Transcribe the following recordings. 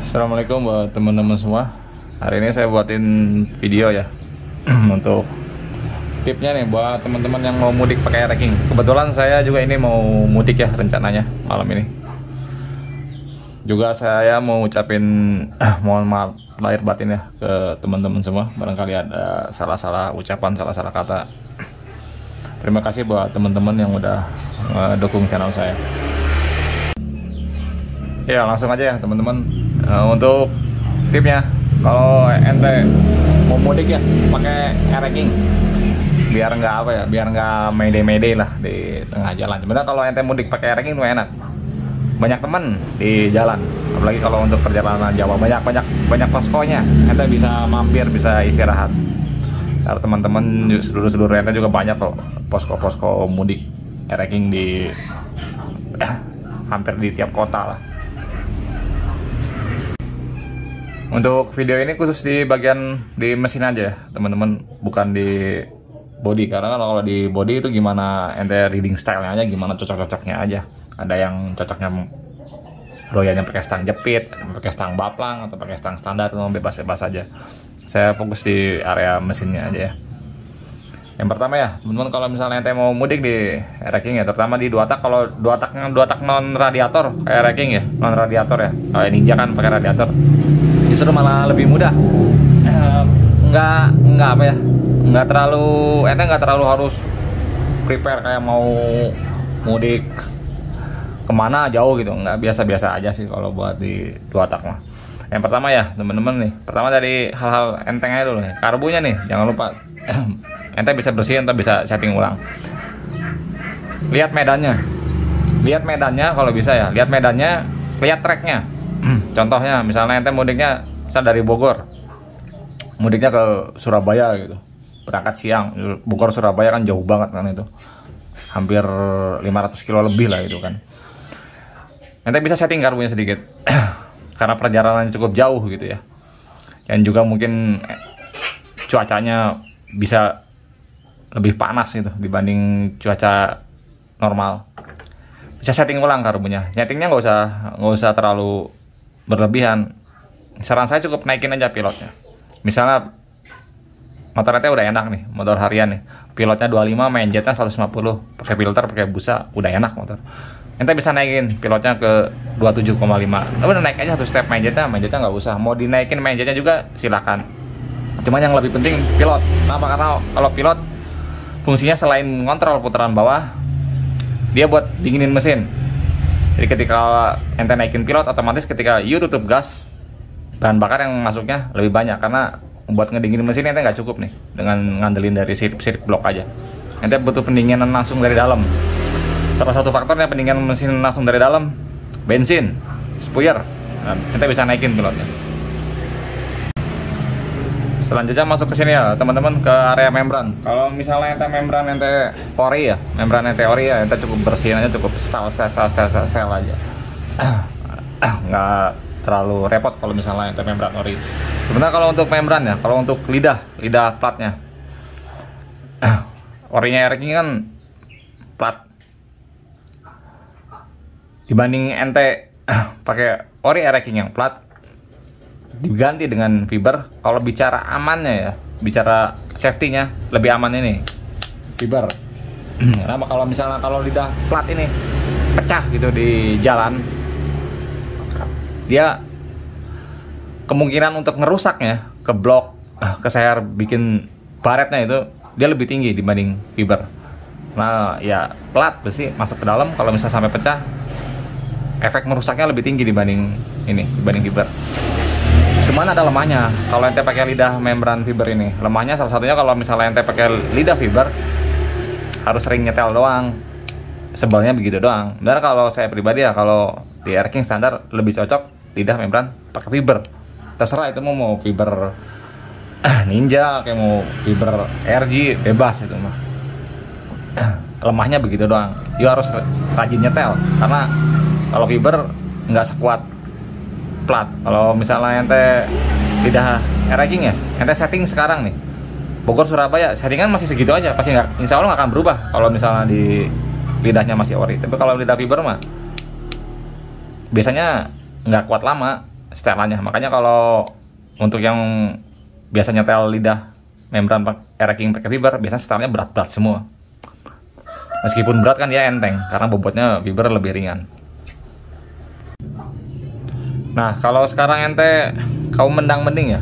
Assalamualaikum buat teman-teman semua. Hari ini saya buatin video ya untuk tipnya nih buat teman-teman yang mau mudik pakai racking. Kebetulan saya juga ini mau mudik ya rencananya malam ini. Juga saya mau ucapin mohon maaf lahir batin ya ke teman-teman semua. Barangkali ada salah-salah ucapan, salah-salah kata. Terima kasih buat teman-teman yang udah dukung channel saya. Ya langsung aja ya teman-teman. Untuk tipnya, kalau ente mau mudik ya pakai racking biar nggak apa ya, biar nggak mede-mede lah di tengah jalan. Sebenarnya kalau ente mudik pakai racking tuh enak, banyak temen di jalan. Apalagi kalau untuk perjalanan Jawa banyak poskonya, ente bisa mampir, bisa istirahat. Karena teman-teman seluruh ente juga banyak kok posko-posko mudik racking di hampir di tiap kota lah. Untuk video ini khusus di bagian di mesin aja ya teman-teman, bukan di body. Karena kalau di body itu gimana ente reading stylenya aja, gimana cocok-cocoknya aja. Ada yang cocoknya doyannya pakai stang jepit, pakai stang baplang, atau pakai stang standar, atau bebas-bebas aja. Saya fokus di area mesinnya aja ya. Yang pertama ya teman-teman, kalau misalnya ente mau mudik di racking ya, terutama di dua tak. Kalau dua tak non radiator kayak racking ya, non radiator ya, kayak Ninja kan pakai radiator, justru malah lebih mudah. Nggak apa ya, ente nggak terlalu harus prepare kayak mau mudik kemana jauh gitu. Nggak, biasa-biasa aja sih kalau buat di dua tak mah. Yang pertama ya teman-teman nih, pertama dari hal-hal enteng aja dulu nih. Karbunya nih jangan lupa ente bisa bersihin atau bisa setting ulang. Lihat medannya kalau bisa ya, lihat medannya, lihat treknya. Contohnya misalnya ente mudiknya dari Bogor, mudiknya ke Surabaya gitu, berangkat siang. Bogor Surabaya kan jauh banget kan, itu hampir 500 kilo lebih lah itu kan. Ente bisa setting karbunya sedikit karena perjalanannya cukup jauh gitu ya, dan juga mungkin cuacanya bisa lebih panas gitu dibanding cuaca normal. Bisa setting ulang karbunya. Settingnya nggak usah terlalu berlebihan. Saran saya cukup naikin aja pilotnya. Misalnya motornya udah enak nih, motor harian nih, pilotnya 25, main jetnya 150, pakai filter, pakai busa, udah enak motor. Ente bisa naikin pilotnya ke 27,5. Udah naik aja satu step main jetnya nggak usah. Mau dinaikin main jetnya juga silakan. Cuman yang lebih penting pilot. Kenapa? Karena kalau pilot fungsinya selain ngontrol putaran bawah, dia buat dinginin mesin. Jadi ketika ente naikin pilot, otomatis ketika you tutup gas, bahan bakar yang masuknya lebih banyak. Karena buat ngedinginin mesin ente nggak cukup nih dengan ngandelin dari sirip blok aja. Ente butuh pendinginan langsung dari dalam. Salah satu faktornya pendinginan mesin langsung dari dalam, bensin, spuyer. Nah, ente bisa naikin pilotnya. Selanjutnya masuk ke sini ya teman-teman, ke area membran. Kalau misalnya ente membran ente ori ya, ente cukup bersihin aja, cukup style aja. Nggak terlalu repot kalau misalnya ente membran ori. Sebenarnya kalau untuk membran ya, kalau untuk lidah platnya, orinya racking kan plat. Dibanding ente pakai ori racking yang plat diganti dengan fiber, kalau bicara amannya ya, bicara safety-nya lebih aman ini fiber. Kenapa? Kalau misalnya kalau lidah plat ini pecah gitu di jalan, dia kemungkinan untuk ngerusaknya ke blok, ke seher, bikin baretnya itu dia lebih tinggi dibanding fiber. Nah ya plat besi masuk ke dalam, kalau misalnya sampai pecah, efek merusaknya lebih tinggi dibanding fiber. Cuman ada lemahnya kalau ente pakai lidah membran fiber ini. Lemahnya salah satunya kalau misalnya ente pakai lidah fiber, harus sering nyetel doang, sebelnya begitu doang. Dan kalau saya pribadi ya, kalau di racking standar lebih cocok lidah membran pakai fiber. Terserah itu mau fiber Ninja, kayak mau fiber RG, bebas itu mah. Lemahnya begitu doang. You harus rajin nyetel, karena kalau fiber nggak sekuat plat. Kalau misalnya ente lidah racking ya, ente setting sekarang nih Bogor Surabaya, settingan masih segitu aja, pasti nggak, insya Allah nggak akan berubah kalau misalnya di lidahnya masih ori. Tapi kalau lidah fiber mah biasanya nggak kuat lama, setelannya. Makanya kalau untuk yang biasa nyetel lidah membran racking pakai fiber, biasanya setelnya berat-berat semua. Meskipun berat kan dia enteng karena bobotnya fiber lebih ringan. Nah, kalau sekarang ente kau mending ya,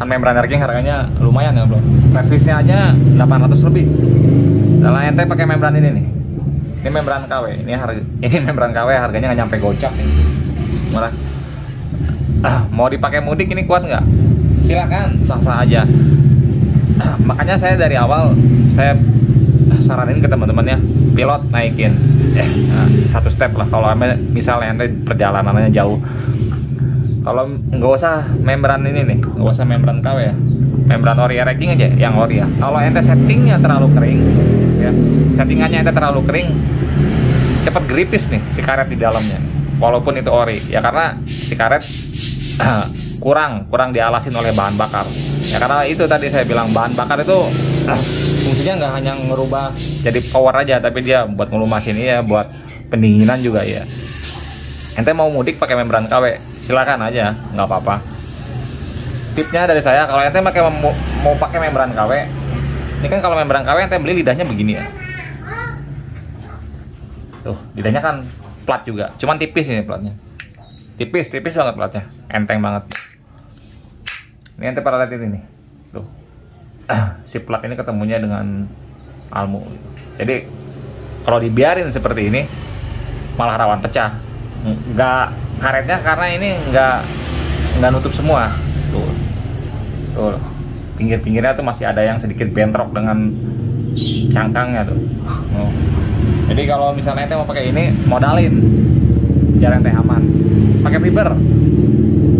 kan membran racking harganya lumayan ya bro. Prestisnya aja 800 lebih. Kalau ente pakai membran ini nih, ini membran KW, ini membran KW harganya nggak nyampe gocap nih, murah. Mau dipakai mudik ini kuat nggak? Silakan, sah-sah aja. Makanya saya dari awal saya saranin ke teman-temannya, pilot naikin satu step lah. Kalau misalnya ente perjalanannya jauh, kalau nggak usah membran ini nih, nggak usah membran KW ya, membran ori racking aja yang ori ya. Kalau ente settingnya terlalu kering ya, settingannya ente terlalu kering, cepet geripis nih si karet di dalamnya, walaupun itu ori ya, karena si karet kurang dialasin oleh bahan bakar ya. Karena itu tadi saya bilang, bahan bakar itu fungsinya nggak hanya ngerubah jadi power aja, tapi dia buat ngelumasin ya, buat pendinginan juga ya. Ente mau mudik pakai membran KW, silakan aja, nggak apa-apa. Tipnya dari saya, kalau ente mau pakai membran KW, ini kan kalau membran KW ente beli lidahnya begini ya. Tuh, lidahnya kan plat juga, cuman tipis ini platnya. Tipis banget platnya, enteng banget. Ini ente pernah lihat ini, tuh. Si plat ini ketemunya dengan almu. Jadi kalau dibiarin seperti ini malah rawan pecah. Nggak karetnya, karena ini nggak nutup semua. Tuh, pinggir-pinggirnya tuh masih ada yang sedikit bentrok dengan cangkangnya tuh. Jadi kalau misalnya ente mau pakai ini, modalin biar ente aman. Pakai fiber,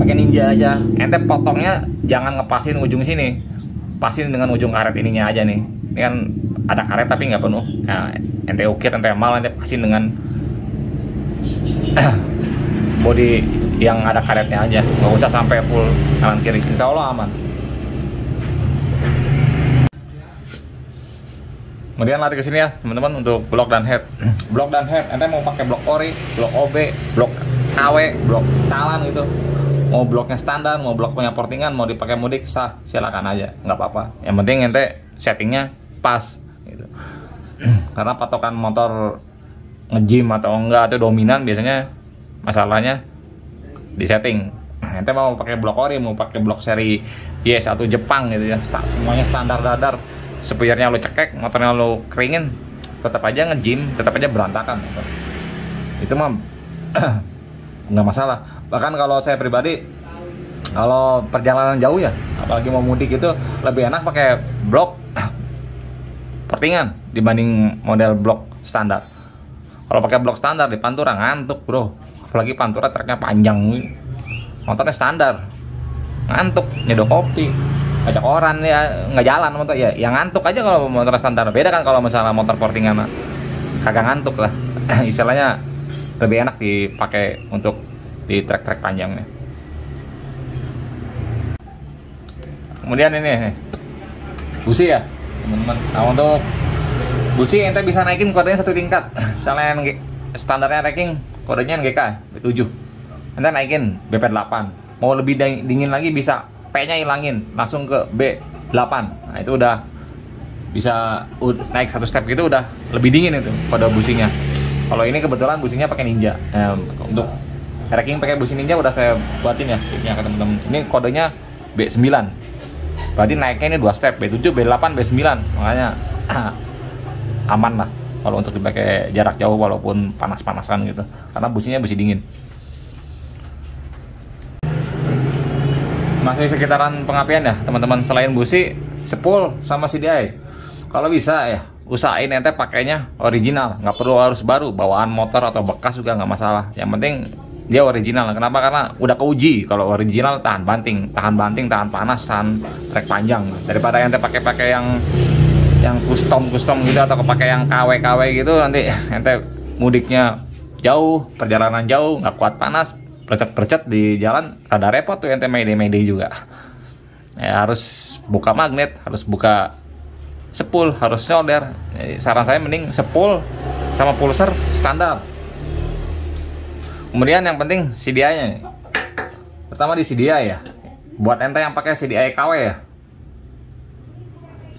pakai Ninja aja. Ente potongnya jangan ngepasin ujung sini, pasin dengan ujung karet ininya aja nih. Ini kan ada karet tapi nggak penuh. Nah, ente ukir, ente mal, ente pasin dengan body yang ada karetnya aja, nggak usah sampai full kanan kiri, insya Allah aman. Kemudian lari ke sini ya teman-teman untuk blok dan head. Blok dan head, ente mau pakai blok ori, blok OB, blok KW, blok talan gitu. Mau bloknya standar, mau blok punya portingan, mau dipakai mudik, sah, silakan aja, nggak apa-apa. Yang penting ente settingnya pas gitu. Karena patokan motor nge-gym atau enggak atau dominan, biasanya masalahnya di setting. Ente mau pakai blok ori, mau pakai blok seri Y1 Jepang gitu ya, semuanya standar dadar, supirnya lo cekek, motornya lo keringin, tetap aja nge-gym, tetap aja berantakan. Itu mah nggak masalah. Bahkan kalau saya pribadi, kalau perjalanan jauh ya, apalagi mau mudik, itu lebih enak pakai blok portingan dibanding model blok standar. Kalau pakai blok standar di Pantura ngantuk bro, apalagi Pantura treknya panjang, motornya standar, ngantuk, nyeduh kopi, ngajak orang ya, nggak jalan motor ya, yang ngantuk aja kalau motor standar. Beda kan kalau misalnya motor portingan, kagak ngantuk lah. Istilahnya lebih enak dipakai untuk di trek-trek panjangnya. Kemudian ini busi ya teman-teman. Nah, untuk busi ente bisa naikin kodenya satu tingkat. Misalnya yang standarnya racking kodenya NGK B7, ente naikin BP8. Mau lebih dingin lagi bisa P-nya hilangin, langsung ke B8. Nah itu udah bisa naik satu step gitu, udah lebih dingin itu kode businya. Kalau ini kebetulan businya pakai Ninja. Untuk racking pakai busi Ninja udah saya buatin ya tipnya ke teman-teman. Ini kodenya B9. Berarti naiknya ini 2 step, B7, B8, B9. Makanya aman lah kalau untuk dipakai jarak jauh walaupun panas-panasan gitu. Karena businya busi dingin. Masih sekitaran pengapian ya teman-teman, selain busi, spool sama CDI. Kalau bisa ya usahain ente pakainya original, nggak perlu harus baru, bawaan motor atau bekas juga nggak masalah. Yang penting dia original. Kenapa? Karena udah keuji kalau original tahan banting, tahan panas, tahan trek panjang. Daripada ente pakai yang custom gitu atau pakai yang KW gitu, nanti ente mudiknya jauh, perjalanan jauh, nggak kuat panas, percet di jalan, rada repot tuh ente mayday juga. Ya, harus buka magnet, harus buka spool, harus solder. Jadi, saran saya mending spool sama pulser standar. Kemudian yang penting CDI-nya. Pertama di CDI ya. Buat ente yang pakai CDI KW ya,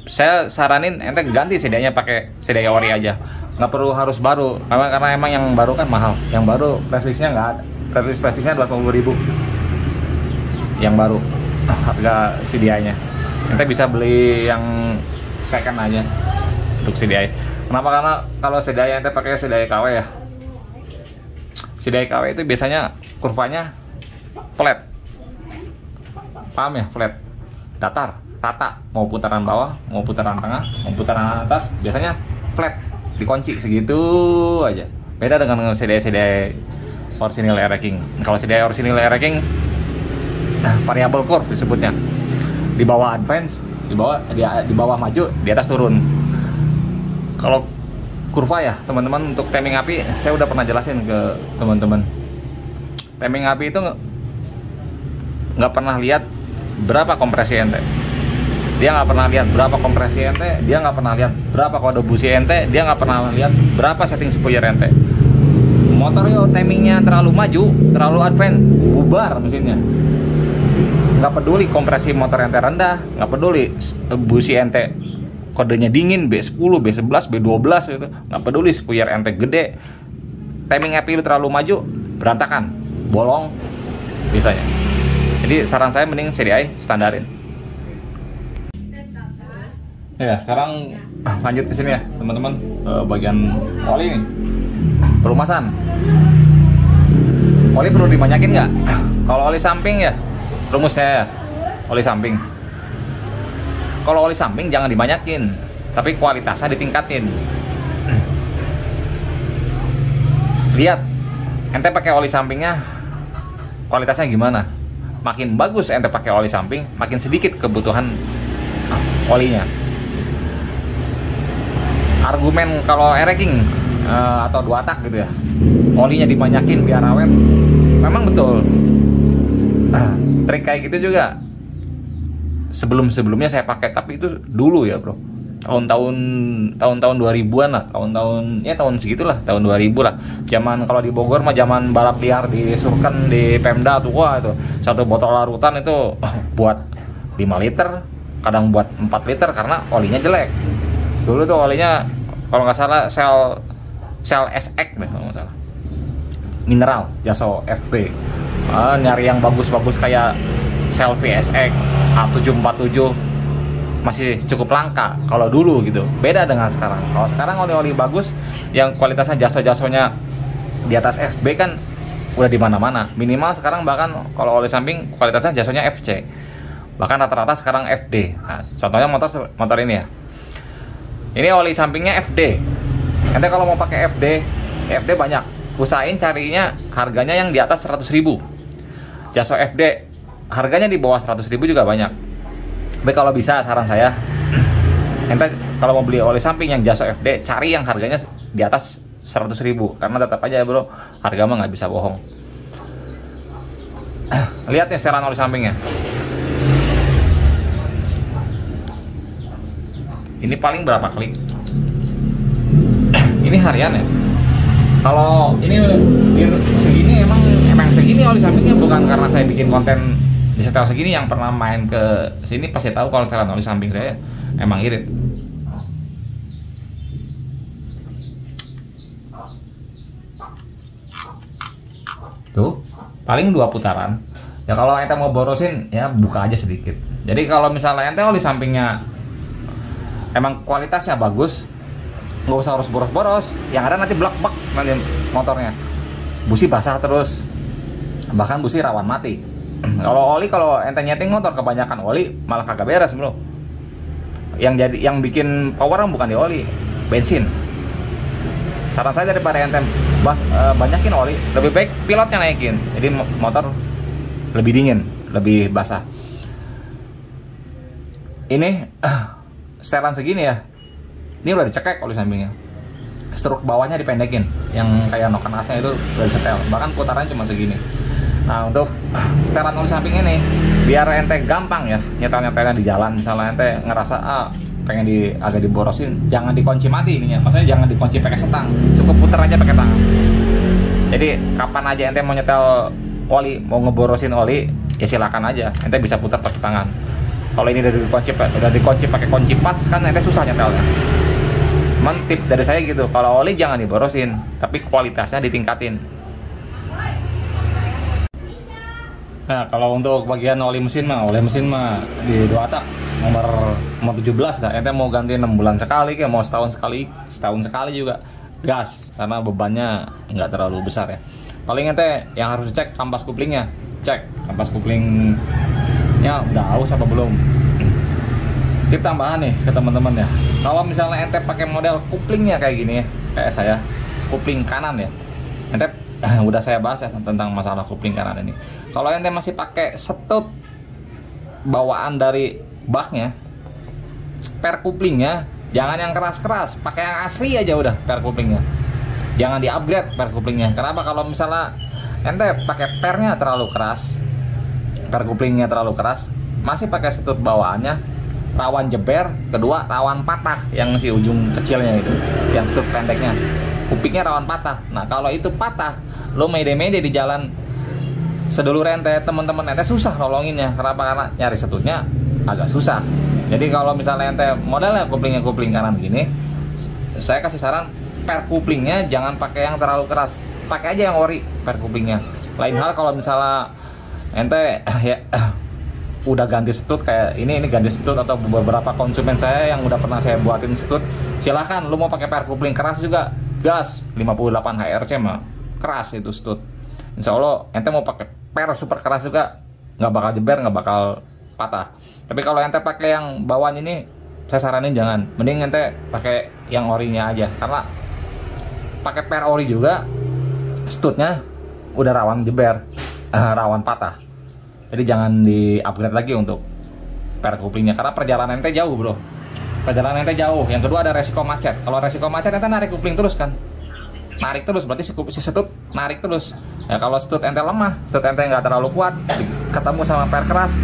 saya saranin ente ganti CDI-nya pakai CDI ori aja. Nggak perlu harus baru, karena emang yang baru kan mahal. Yang baru preslisnya nggak ada. Preslisnya 250.000. Yang baru harga CDI-nya. Ente bisa beli yang second aja untuk CDI. Kenapa? Karena kalau CDI ente pakai CDI KW ya, CDI KW itu biasanya kurvanya flat, paham ya? Flat, datar, rata, mau putaran bawah, mau putaran tengah, mau putaran atas, biasanya flat, dikunci segitu aja. Beda dengan CDI original air racking. Kalau CDI original air racking variable curve disebutnya, di bawah advance, di bawah maju, di atas turun. Kalau kurva ya teman-teman, untuk timing api saya udah pernah jelasin ke teman-teman. Timing api itu nggak pernah lihat berapa kompresi ente, dia nggak pernah lihat berapa kompresi ente, dia nggak pernah lihat berapa kode busi ente, dia nggak pernah lihat berapa setting spoiler ente. Motor yo timingnya terlalu maju, terlalu advance, bubar mesinnya. Nggak peduli kompresi motor ente rendah, nggak peduli busi ente kodenya dingin, B10, B11, B12 gitu, nggak peduli spoiler ente gede, timing api lu terlalu maju, berantakan, bolong bisanya. Jadi saran saya mending CDI standarin. Ya, sekarang lanjut ke sini ya teman-teman, bagian oli nih, pelumasan. Oli perlu dibanyakin nggak? Kalau oli samping ya, rumusnya ya, oli samping. Kalau oli samping jangan dibanyakin, tapi kualitasnya ditingkatin. Lihat, ente pakai oli sampingnya, kualitasnya gimana? Makin bagus ente pakai oli samping, makin sedikit kebutuhan olinya. Argumen kalau air racking atau 2 tak gitu ya, olinya dibanyakin biar awet, memang betul. Trik kayak gitu juga sebelumnya saya pakai, tapi itu dulu ya bro, tahun 2000-an lah, tahun segitulah, tahun 2000 lah. Zaman kalau di Bogor mah zaman balap liar di Surken, di Pemda tuh, wah itu satu botol larutan itu buat 5 liter, kadang buat 4 liter karena olinya jelek. Dulu tuh olinya kalau nggak salah Shell SX deh kalau nggak salah, mineral Jaso FB. Nyari yang bagus-bagus kayak Shell VSX A747 masih cukup langka kalau dulu gitu. Beda dengan sekarang. Kalau sekarang oli-oli bagus yang kualitasnya jaso-jasonya di atas FB kan udah di mana-mana. Minimal sekarang bahkan kalau oli samping kualitasnya jasonya FC. Bahkan rata-rata sekarang FD. Nah, contohnya motor ini ya. Ini oli sampingnya FD. Nanti kalau mau pakai FD banyak. Usahain carinya harganya yang di atas 100.000. Jaso FD harganya di bawah 100.000 juga banyak. Tapi kalau bisa saran saya, ente kalau mau beli oli samping yang Jaso FD, cari yang harganya di atas 100.000, karena tetap aja ya bro, harga mah nggak bisa bohong. Lihat nih setelan oli sampingnya. Ini paling berapa klik? Ini harian ya. Kalau ini segini emang segini oli sampingnya, bukan karena saya bikin konten di setel segini. Yang pernah main ke sini pasti tahu kalau setelan oli samping saya emang irit. Tuh, paling 2 putaran. Ya kalau ente mau borosin ya buka aja sedikit. Jadi kalau misalnya ente oli sampingnya emang kualitasnya bagus, nggak usah harus boros-boros. Yang ada nanti blak-blak nanti motornya, busi basah terus, bahkan busi rawan mati. Kalau oli, kalau ente nyeting motor kebanyakan oli malah kagak beres bro. Yang bikin power bukan di oli, bensin. Saran saya daripada ente banyakin oli, lebih baik pilotnya naikin, jadi motor lebih dingin, lebih basah. Ini setelan segini ya, ini udah dicekek oli sampingnya, struk bawahnya dipendekin, yang kayak noken asnya itu udah disetel, bahkan putarannya cuma segini. Nah untuk setelan oli samping ini, biar ente gampang ya nyetel-nyetelnya di jalan, misalnya ente ngerasa pengen agak diborosin, jangan dikunci mati ininya, maksudnya jangan dikunci pakai setang, cukup puter aja pakai tangan. Jadi kapan aja ente mau nyetel oli, mau ngeborosin oli, ya silakan aja, ente bisa putar pakai tangan. Kalau ini udah dikunci pakai kunci pas kan ente susah nyetelnya. Cuman tips dari saya gitu, kalau oli jangan diborosin, tapi kualitasnya ditingkatin. Nah, kalau untuk bagian oli mesin mah di 2 tak nomor 17 dah. Ente mau ganti 6 bulan sekali, kayak mau setahun sekali juga gas, karena bebannya nggak terlalu besar ya. Paling ente yang harus dicek kampas kuplingnya, cek kampas kuplingnya udah aus apa belum. Tip tambahan nih ke teman-teman ya, kalau misalnya ente pakai model kuplingnya kayak gini ya, kayak saya kupling kanan ya, ente udah saya bahas ya tentang masalah kupling kanan ini. Kalau ente masih pakai setut bawaan dari baknya, per kuplingnya jangan yang keras-keras, pakai yang asli aja udah per kuplingnya. Jangan di-upgrade per kuplingnya. Kenapa? Kalau misalnya ente pakai pernya terlalu keras, per kuplingnya terlalu keras, masih pakai setut bawaannya, rawan jeber, kedua rawan patah yang si ujung kecilnya itu, yang setut pendeknya. Kupingnya rawan patah. Nah, kalau itu patah, lo mede-mede di jalan sedulur ente, teman-teman ente susah nolonginnya. Kenapa? Karena nyari setutnya agak susah. Jadi kalau misalnya ente modelnya kuplingnya kupling kanan gini, saya kasih saran per kuplingnya jangan pakai yang terlalu keras. Pakai aja yang ori per kuplingnya. Lain hal kalau misalnya ente ya udah ganti setut kayak ini ganti setut, atau beberapa konsumen saya yang udah pernah saya buatin setut, silahkan lu mau pakai per kupling keras juga, gas 58 HRC mah keras itu setut. Insya Allah ente mau pakai per super keras juga nggak bakal jeber, nggak bakal patah. Tapi kalau ente pakai yang bawaan ini, saya saranin jangan, mending ente pakai yang orinya aja, karena pakai per ori juga setutnya udah rawan jeber, rawan patah. Jadi jangan di-upgrade lagi untuk per kuplingnya, karena perjalanan ente jauh bro, perjalanan ente jauh. Yang kedua ada resiko macet. Kalau resiko macet ente narik kupling terus kan, narik terus, berarti si setut narik terus ya. Kalau setut ente lemah, setut ente nggak terlalu kuat, ketemu sama per keras,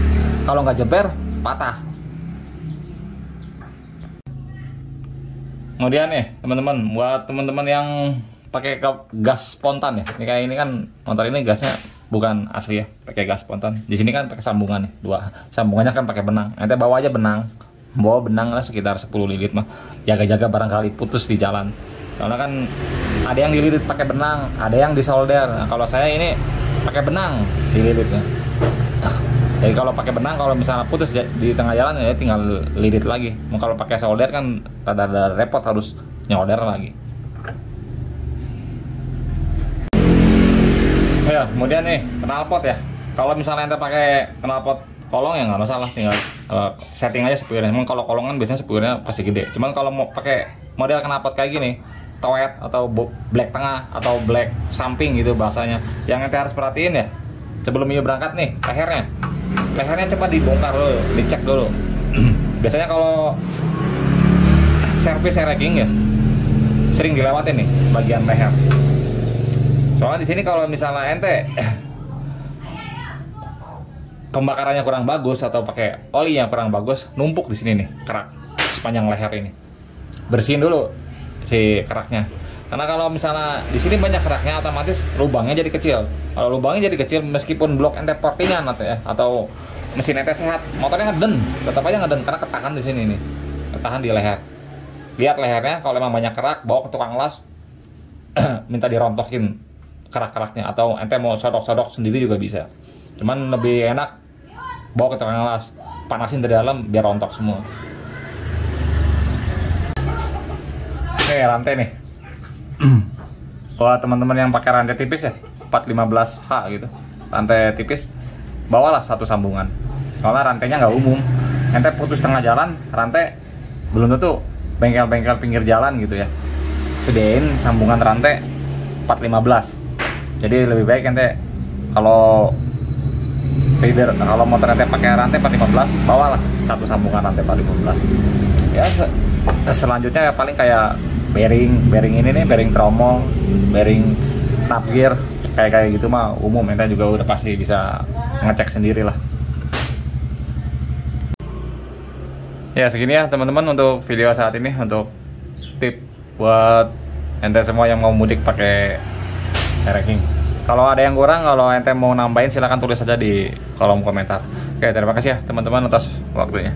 kalau nggak jeber patah. Kemudian nih teman-teman, buat teman-teman yang pakai gas spontan ya, ini kayak ini kan motor ini gasnya bukan asli ya, pakai gas spontan. Di sini kan pakai sambungan nih, 2 sambungannya kan pakai benang. Ente bawa aja benang, bawa benang lah sekitar 10 lilit mah. Jaga-jaga barangkali putus di jalan. Karena kan ada yang dililit pakai benang, ada yang disolder. Nah, kalau saya ini pakai benang dililitnya. Jadi kalau pakai benang, kalau misalnya putus di tengah jalan ya tinggal lilit lagi. Kalau pakai solder kan rada repot, harus nyolder lagi. Ya, kemudian nih knalpot ya. Kalau misalnya ente pakai knalpot kolong ya nggak masalah, tinggal setting aja sepuirnya. Emang kalau kolongan biasanya sepuirnya pasti gede. Cuman kalau mau pakai model knalpot kayak gini, toet atau black tengah atau black samping gitu bahasanya, yang ente harus perhatiin ya, sebelum ini berangkat nih, lehernya coba dibongkar dulu, dicek dulu. Biasanya kalau servis racking ya sering dilewatin nih bagian leher. Soalnya di sini kalau misalnya ente pembakarannya kurang bagus atau pakai oli yang kurang bagus, numpuk di sini nih kerak sepanjang leher ini. Bersihin dulu si keraknya. Karena kalau misalnya di sini banyak keraknya, otomatis lubangnya jadi kecil. Kalau lubangnya jadi kecil, meskipun blok ente portingan atau mesin ente sehat, motornya ngeden, tetap aja ngeden karena ketahan di sini nih, ketahan di leher. Lihat lehernya, kalau memang banyak kerak, bawa ke tukang las, minta dirontokin kerak-keraknya, atau ente mau sodok-sodok sendiri juga bisa. Cuman lebih enak bawa ke tukang las, panasin dari dalam biar rontok semua. Oke, rantai nih. Kalau teman-teman yang pakai rantai tipis ya, 415H gitu, rantai tipis, bawalah 1 sambungan. Soalnya rantainya nggak umum, ente putus tengah jalan, rantai belum tentu bengkel-bengkel pinggir jalan gitu ya sediain sambungan rantai 415. Jadi lebih baik ente kalau motor ente pakai rantai 415, bawalah 1 sambungan rantai 415. Ya selanjutnya paling kayak bearing ini nih, bearing tromol, bearing tap gear, kayak gitu mah umum, ente juga udah pasti bisa ngecek sendiri lah. Ya segini ya teman-teman untuk video saat ini, untuk tip buat ente semua yang mau mudik pakai racking. Kalau ada yang kurang, kalau ente mau nambahin silahkan tulis saja di kolom komentar. Oke, terima kasih ya teman-teman atas waktunya.